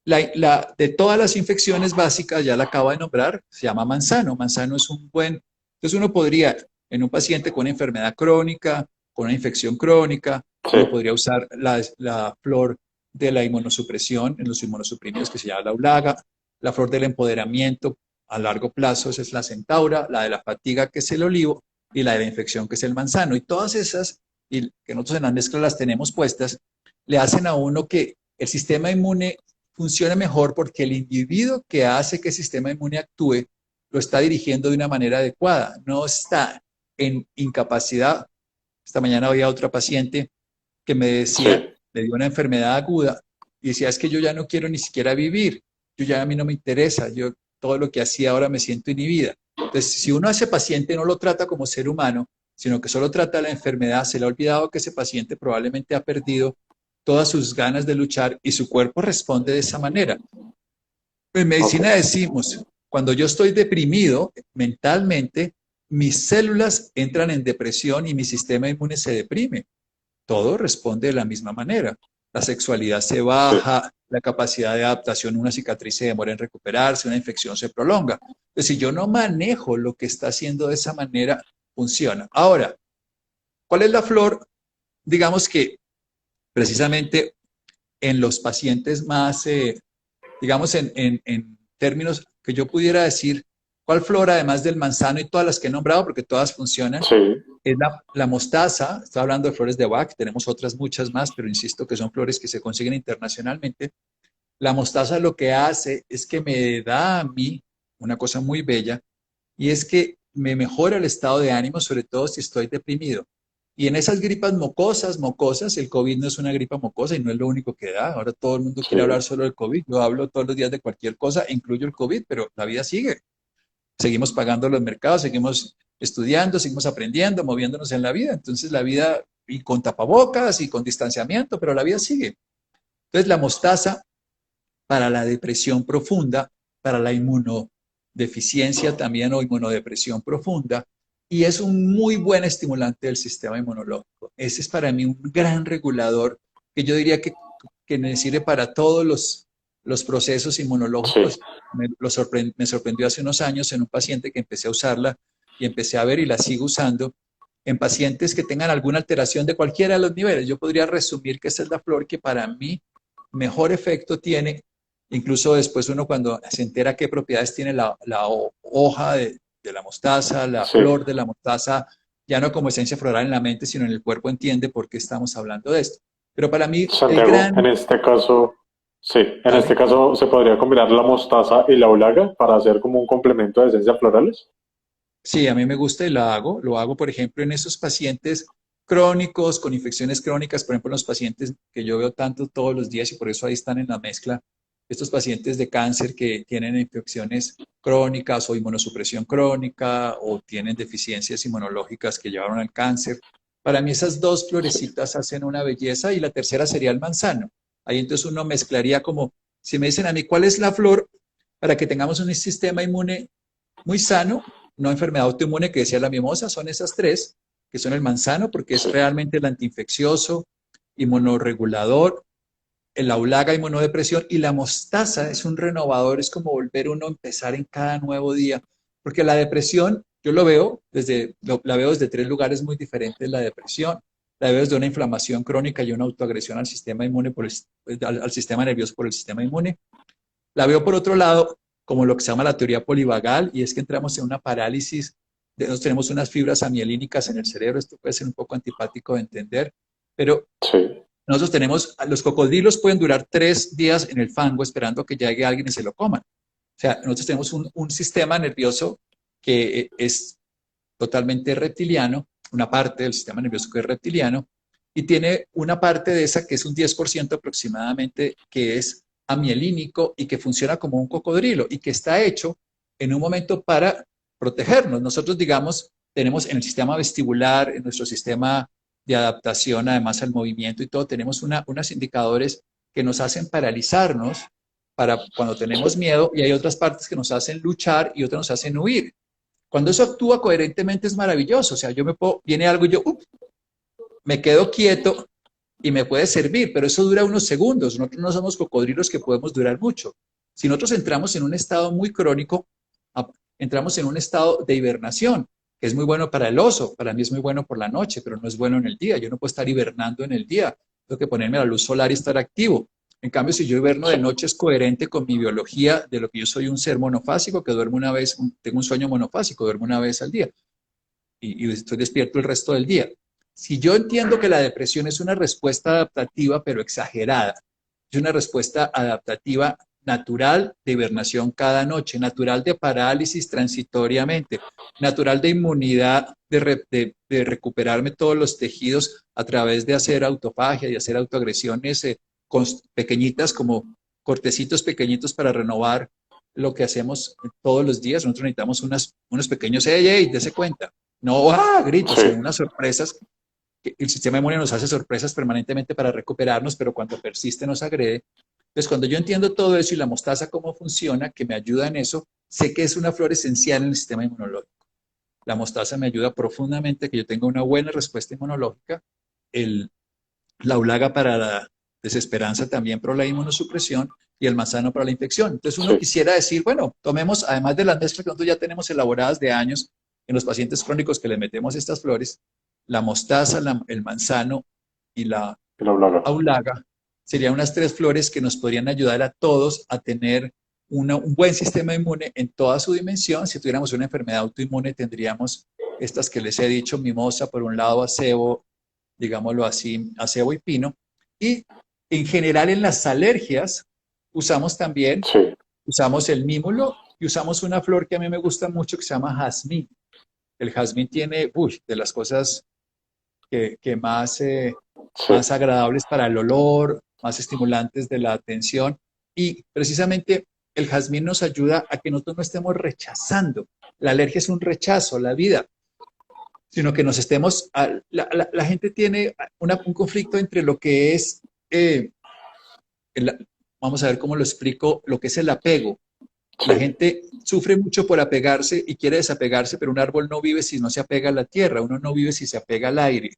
de todas las infecciones básicas, ya la acabo de nombrar, se llama manzano. Manzano es un buen, entonces uno podría, en un paciente con una enfermedad crónica, con una infección crónica, Sí, uno podría usar la flor de la inmunosupresión en los inmunosuprimidos, que se llama la ulaga, la flor del empoderamiento a largo plazo, esa es la centaura, la de la fatiga, que es el olivo, y la de la infección, que es el manzano. Y todas esas, y que nosotros en la mezcla las tenemos puestas, le hacen a uno que el sistema inmune funcione mejor, porque el individuo que hace que el sistema inmune actúe lo está dirigiendo de una manera adecuada, no está en incapacidad. Esta mañana había otra paciente que me decía, sí, le dio una enfermedad aguda y decía, es que yo ya no quiero ni siquiera vivir, yo ya a mí no me interesa, yo todo lo que hacía ahora me siento inhibida. Entonces, si uno a ese paciente no lo trata como ser humano, sino que solo trata la enfermedad, se le ha olvidado que ese paciente probablemente ha perdido todas sus ganas de luchar y su cuerpo responde de esa manera. En ok, medicina decimos, cuando yo estoy deprimido mentalmente, mis células entran en depresión y mi sistema inmune se deprime. Todo responde de la misma manera. La sexualidad se sí, baja, la capacidad de adaptación, una cicatriz se demora en recuperarse, una infección se prolonga. Entonces, si yo no manejo lo que está haciendo de esa manera, funciona. Ahora, ¿cuál es la flor? Digamos que precisamente en los pacientes más, digamos, en términos que yo pudiera decir, ¿cuál flor, además del manzano y todas las que he nombrado, porque todas funcionan? sí, Es la mostaza. Estoy hablando de flores de Bach, tenemos otras muchas más, pero insisto que son flores que se consiguen internacionalmente. La mostaza lo que hace es que me da a mí una cosa muy bella, y es que me mejora el estado de ánimo, sobre todo si estoy deprimido. Y en esas gripas mocosas, el COVID no es una gripa mocosa y no es lo único que da. Ahora todo el mundo quiere hablar sí, solo del COVID. Yo hablo todos los días de cualquier cosa, incluyo el COVID, pero la vida sigue. Seguimos pagando los mercados, seguimos estudiando, seguimos aprendiendo, moviéndonos en la vida. Entonces la vida, y con tapabocas y con distanciamiento, pero la vida sigue. Entonces la mostaza, para la depresión profunda, para la inmunodeficiencia también o inmunodepresión profunda, y es un muy buen estimulante del sistema inmunológico. Ese es para mí un gran regulador que yo diría que me sirve para todos los procesos sí, inmunológicos. Me sorprendió hace unos años en un paciente que empecé a usarla y empecé a ver, y la sigo usando en pacientes que tengan alguna alteración de cualquiera de los niveles. Yo podría resumir que esta es la flor que para mí mejor efecto tiene Incluso después uno cuando se entera qué propiedades tiene la hoja de la mostaza, la Sí. flor de la mostaza, ya no como esencia floral en la mente, sino en el cuerpo entiende por qué estamos hablando de esto. Pero para mí el Santiago, en gran, este caso, sí, en este dale, caso se podría combinar la mostaza y la ulaga para hacer como un complemento de esencias florales. sí, a mí me gusta y lo hago, por ejemplo, en esos pacientes crónicos, con infecciones crónicas, por ejemplo, en los pacientes que yo veo tanto todos los días y por eso ahí están en la mezcla, estos pacientes de cáncer que tienen infecciones crónicas o inmunosupresión crónica o tienen deficiencias inmunológicas que llevaron al cáncer. Para mí esas dos Sí, florecitas hacen una belleza y la tercera sería el manzano. Ahí entonces uno mezclaría como, si me dicen a mí, ¿cuál es la flor para que tengamos un sistema inmune muy sano, no enfermedad autoinmune que decía la mimosa? Son esas tres, que son el manzano, porque es sí, realmente el antiinfeccioso, inmunorregulador, el aulaga, inmunodepresión, y la mostaza es un renovador, es como volver uno a empezar en cada nuevo día, porque la depresión, yo la veo desde tres lugares muy diferentes, la depresión. La veo desde una inflamación crónica y una autoagresión al sistema inmune al sistema nervioso por el sistema inmune. La veo por otro lado como lo que se llama la teoría polivagal, y es que entramos en una parálisis, nosotros tenemos unas fibras amielínicas en el cerebro, esto puede ser un poco antipático de entender, pero sí, nosotros tenemos, los cocodrilos pueden durar 3 días en el fango esperando que llegue alguien y se lo coman. O sea, nosotros tenemos un sistema nervioso que es totalmente reptiliano, una parte del sistema nervioso que es reptiliano, y tiene una parte de esa que es un 10% aproximadamente, que es amielínico y que funciona como un cocodrilo y que está hecho en un momento para protegernos. Nosotros, digamos, tenemos en el sistema vestibular, en nuestro sistema de adaptación, además al movimiento y todo, tenemos unos indicadores que nos hacen paralizarnos para cuando tenemos sí, miedo, y hay otras partes que nos hacen luchar y otras nos hacen huir. Cuando eso actúa coherentemente es maravilloso. O sea, viene algo y yo me quedo quieto y me puede servir, pero eso dura unos segundos. Nosotros no somos cocodrilos que podemos durar mucho. Si nosotros entramos en un estado muy crónico, entramos en un estado de hibernación, que es muy bueno para el oso. Para mí es muy bueno por la noche, pero no es bueno en el día. Yo no puedo estar hibernando en el día. Tengo que ponerme a la luz solar y estar activo. En cambio, si yo hiberno de sí, noche, es coherente con mi biología de lo que yo soy, un ser monofásico que duermo una vez, tengo un sueño monofásico, duermo una vez al día y estoy despierto el resto del día. Si yo entiendo que la depresión es una respuesta adaptativa, pero exagerada, es una respuesta adaptativa natural de hibernación cada noche, natural de parálisis transitoriamente, natural de inmunidad, de recuperarme todos los tejidos a través de hacer autofagia y hacer autoagresiones pequeñitas, como cortecitos pequeñitos para renovar lo que hacemos todos los días. Nosotros necesitamos unos pequeños, hey, dése cuenta, no gritos, sino sí, unas sorpresas. El sistema inmune nos hace sorpresas permanentemente para recuperarnos, pero cuando persiste nos agrede. Entonces, cuando yo entiendo todo eso y la mostaza cómo funciona, que me ayuda en eso, sé que es una flor esencial en el sistema inmunológico. La mostaza me ayuda profundamente a que yo tenga una buena respuesta inmunológica. El, la ulaga para la desesperanza también por la inmunosupresión y el manzano para la infección. Entonces uno sí, quisiera decir, bueno, tomemos, además de las mezclas que nosotros ya tenemos elaboradas de años en los pacientes crónicos que le metemos estas flores, la mostaza, el manzano y la y la ulaga. aulaga serían unas tres flores que nos podrían ayudar a todos a tener un buen sistema inmune en toda su dimensión. Si tuviéramos una enfermedad autoinmune, tendríamos estas que les he dicho, mimosa por un lado, acebo, digámoslo así, acebo y pino. Y en general en las alergias usamos también, Sí, usamos el mímulo y usamos una flor que a mí me gusta mucho que se llama jazmín. El jazmín tiene, de las cosas que sí, más agradables para el olor, más estimulantes de la atención. Y precisamente el jazmín nos ayuda a que nosotros no estemos rechazando. La alergia es un rechazo, la vida, sino que nos estemos... La gente tiene un conflicto entre lo que es, vamos a ver cómo lo explico, lo que es el apego. La sí, gente sufre mucho por apegarse y quiere desapegarse, pero un árbol no vive si no se apega a la tierra, uno no vive si se apega al aire.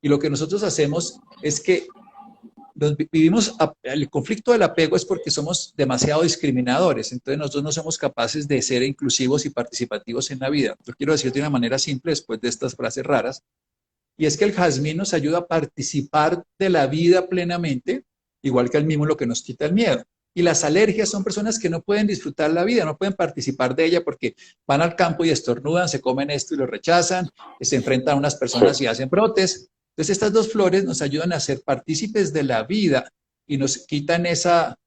Y lo que nosotros hacemos es que vivimos, el conflicto del apego es porque somos demasiado discriminadores, entonces nosotros no somos capaces de ser inclusivos y participativos en la vida. Yo quiero decir de una manera simple después de estas frases raras, y es que el jazmín nos ayuda a participar de la vida plenamente, igual que el mímulo que nos quita el miedo. Y las alergias son personas que no pueden disfrutar la vida, no pueden participar de ella porque van al campo y estornudan, se comen esto y lo rechazan, se enfrentan a unas personas y hacen brotes. Entonces estas dos flores nos ayudan a ser partícipes de la vida y nos quitan esa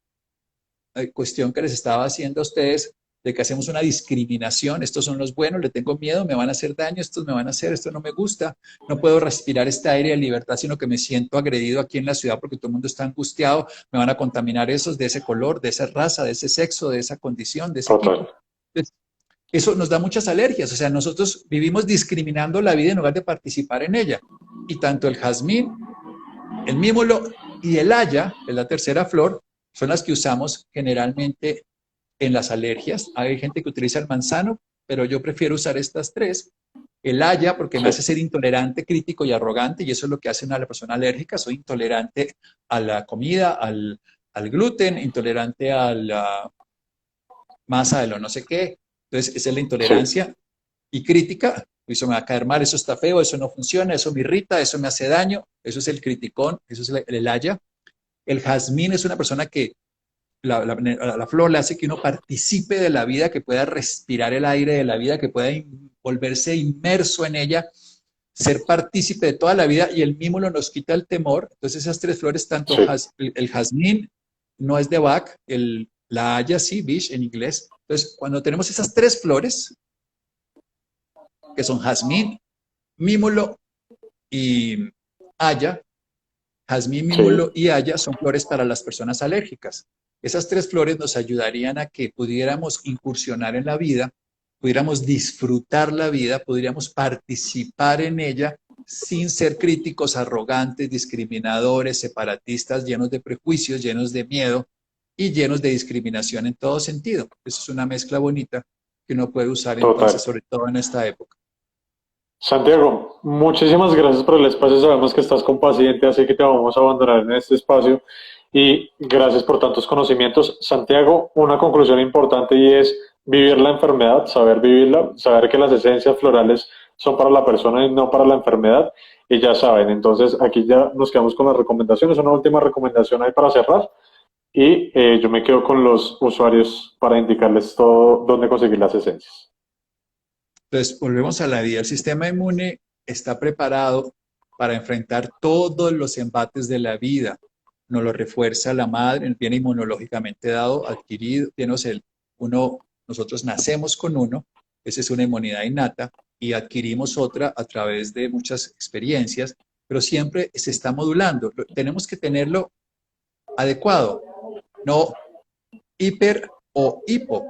cuestión que les estaba haciendo a ustedes de que hacemos una discriminación, estos son los buenos, le tengo miedo, me van a hacer daño, estos me van a hacer, esto no me gusta, no puedo respirar este aire de libertad, sino que me siento agredido aquí en la ciudad porque todo el mundo está angustiado, me van a contaminar esos de ese color, de esa raza, de ese sexo, de esa condición, de ese tipo. Entonces, eso nos da muchas alergias, o sea, nosotros vivimos discriminando la vida en lugar de participar en ella. Y tanto el jazmín, el mímulo y el haya, es la tercera flor, son las que usamos generalmente en las alergias. Hay gente que utiliza el manzano, pero yo prefiero usar estas tres. El haya, porque me hace ser intolerante, crítico y arrogante, y eso es lo que hace a la persona alérgica. Soy intolerante a la comida, al gluten, intolerante a la masa de lo no sé qué. Entonces, esa es la intolerancia. Y crítica, eso me va a caer mal, eso está feo, eso no funciona, eso me irrita, eso me hace daño. Eso es el criticón, eso es el haya. El jazmín es una persona que la flor le hace que uno participe de la vida, que pueda respirar el aire de la vida, que pueda volverse inmerso en ella, ser partícipe de toda la vida, y el mímulo nos quita el temor. Entonces esas tres flores, tanto el jazmín no es de Bach, la haya sí, Bish en inglés. Entonces cuando tenemos esas tres flores, que son jazmín, mímulo y haya, jazmín, mímulo y haya son flores para las personas alérgicas. Esas tres flores nos ayudarían a que pudiéramos incursionar en la vida, pudiéramos disfrutar la vida, pudiéramos participar en ella sin ser críticos, arrogantes, discriminadores, separatistas, llenos de prejuicios, llenos de miedo y llenos de discriminación en todo sentido. Eso es una mezcla bonita que uno puede usar entonces, sobre todo en esta época. Santiago, muchísimas gracias por el espacio. Sabemos que estás con paciente, así que te vamos a abandonar en este espacio. Y gracias por tantos conocimientos. Santiago, una conclusión importante y es vivir la enfermedad, saber vivirla, saber que las esencias florales son para la persona y no para la enfermedad. Y ya saben, entonces aquí ya nos quedamos con las recomendaciones. Una última recomendación ahí para cerrar. Y yo me quedo con los usuarios para indicarles todo dónde conseguir las esencias. Entonces, volvemos a la vida. El sistema inmune está preparado para enfrentar todos los embates de la vida. Nos lo refuerza la madre, viene inmunológicamente dado, adquirido, nosotros nacemos con uno, esa es una inmunidad innata, y adquirimos otra a través de muchas experiencias, pero siempre se está modulando. Tenemos que tenerlo adecuado, no hiper o hipo.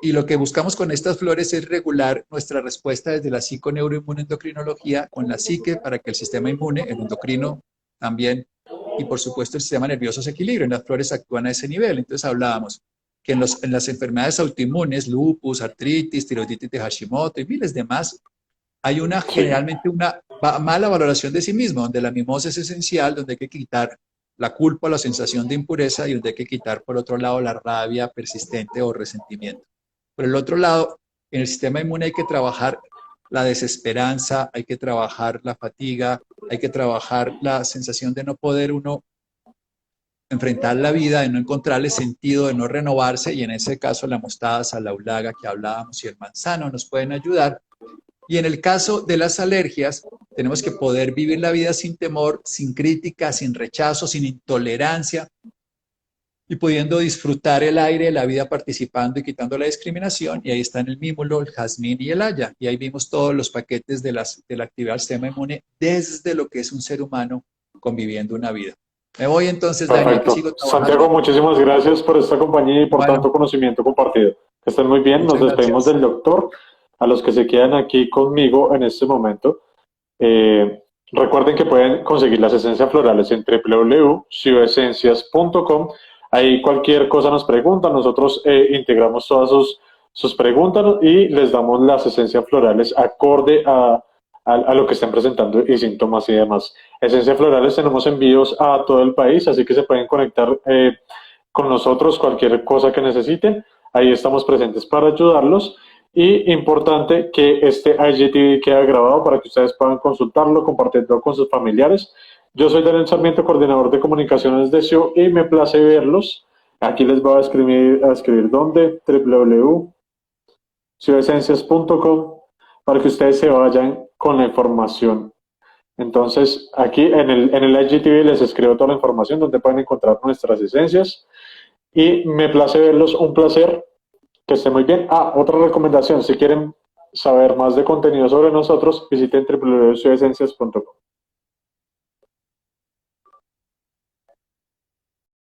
Y lo que buscamos con estas flores es regular nuestra respuesta desde la psiconeuroinmunoendocrinología con la psique para que el sistema inmune, el endocrino también, y por supuesto el sistema nervioso se equilibre. Las flores actúan a ese nivel. Entonces hablábamos que en las enfermedades autoinmunes, lupus, artritis, tiroiditis de Hashimoto y miles de más, hay generalmente una mala valoración de sí mismo, donde la mimosa es esencial, donde hay que quitar la culpa, la sensación de impureza, y donde hay que quitar por otro lado la rabia persistente o resentimiento. Por el otro lado, en el sistema inmune hay que trabajar la desesperanza, hay que trabajar la fatiga, hay que trabajar la sensación de no poder uno enfrentar la vida, de no encontrarle sentido, de no renovarse, y en ese caso la mostaza, la ulaga que hablábamos y el manzano nos pueden ayudar. Y en el caso de las alergias, tenemos que poder vivir la vida sin temor, sin crítica, sin rechazo, sin intolerancia, y pudiendo disfrutar el aire, la vida participando y quitando la discriminación. Y ahí están el mímulo, el jazmín y el haya. Y ahí vimos todos los paquetes de la actividad del sistema inmune desde lo que es un ser humano conviviendo una vida. Me voy entonces, Daniel, que sigo trabajando. Santiago, muchísimas gracias por esta compañía y por tanto conocimiento compartido. Que estén muy bien. Nos despedimos del doctor. A los que se quedan aquí conmigo en este momento, recuerden que pueden conseguir las esencias florales en www.sioesencias.com. Ahí cualquier cosa nos preguntan, nosotros integramos todas sus preguntas y les damos las esencias florales acorde a lo que estén presentando y síntomas y demás. Esencias florales tenemos envíos a todo el país, así que se pueden conectar con nosotros cualquier cosa que necesiten. Ahí estamos presentes para ayudarlos. Y importante que este IGTV quede grabado para que ustedes puedan consultarlo, compartirlo con sus familiares. Yo soy Daniel Sarmiento, coordinador de comunicaciones de SIO, y me place verlos Aquí les voy a escribir dónde, www.ciudesencias.com, para que ustedes se vayan con la información. Entonces, aquí en el IGTV les escribo toda la información donde pueden encontrar nuestras esencias y me place verlos, un placer, que estén muy bien. Otra recomendación, si quieren saber más de contenido sobre nosotros, visiten www.ciudesencias.com.